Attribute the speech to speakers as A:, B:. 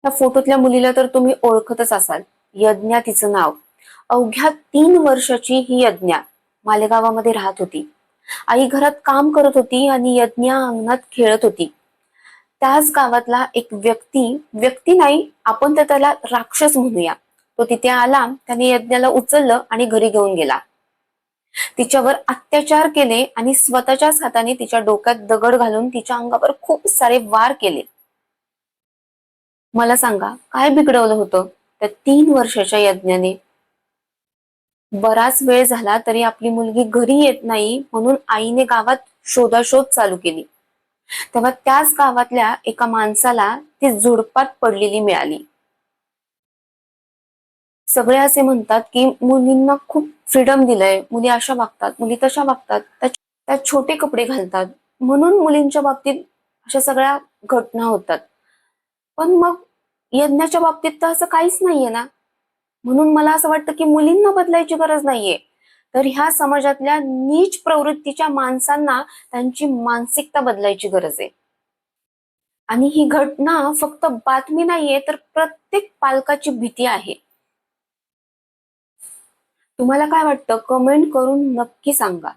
A: ह्या फोटोतल्या मुलीला तर तुम्ही ओळखतच असाल. यज्ञा तिचं नाव. अवघ्या 3 वर्षाची ही यज्ञा मालेगावामध्ये राहत होती. आई घरात काम करत होती आणि यज्ञा अंगणात खेळत होती. त्याच गावातला एक व्यक्ती व्यक्ती नाही, आपण तर त्याला राक्षस म्हणूया, तो तिथे आला. त्याने यज्ञाला उचललं आणि घरी घेऊन गेला. तिच्यावर अत्याचार केले आणि स्वतःच्याच हाताने तिच्या डोक्यात दगड घालून तिच्या अंगावर खूप सारे वार केले. मला सांगा, काय बिघडवलं होतं त्या 3 वर्षाच्या यज्ञाने? बराच वेळ झाला तरी आपली मुलगी घरी येत नाही म्हणून आईने गावात शोधाशोध चालू केली. तेव्हा त्याच गावातल्या एका माणसाला ती झुडपात पडलेली मिळाली. सगळे असे म्हणतात की मुलींना खूप फ्रीडम दिलंय, मुली अशा वागतात, मुली तशा वागतात, त्या छोटे कपडे घालतात, म्हणून मुलींच्या बाबतीत अशा सगळ्या घटना होतात. पण मग यज्ञाच्या बाबतीत तर असं काहीच नाहीये ना. म्हणून मला असं वाटतं की मुलींना बदलायची गरज नाहीये, तर ह्या समाजातल्या नीच प्रवृत्तीच्या माणसांना त्यांची मानसिकता बदलायची गरज आहे. आणि ही घटना फक्त बातमी नाहीये, तर प्रत्येक पालकाची भीती आहे. तुम्हाला काय वाटतं? कमेंट करून नक्की सांगा.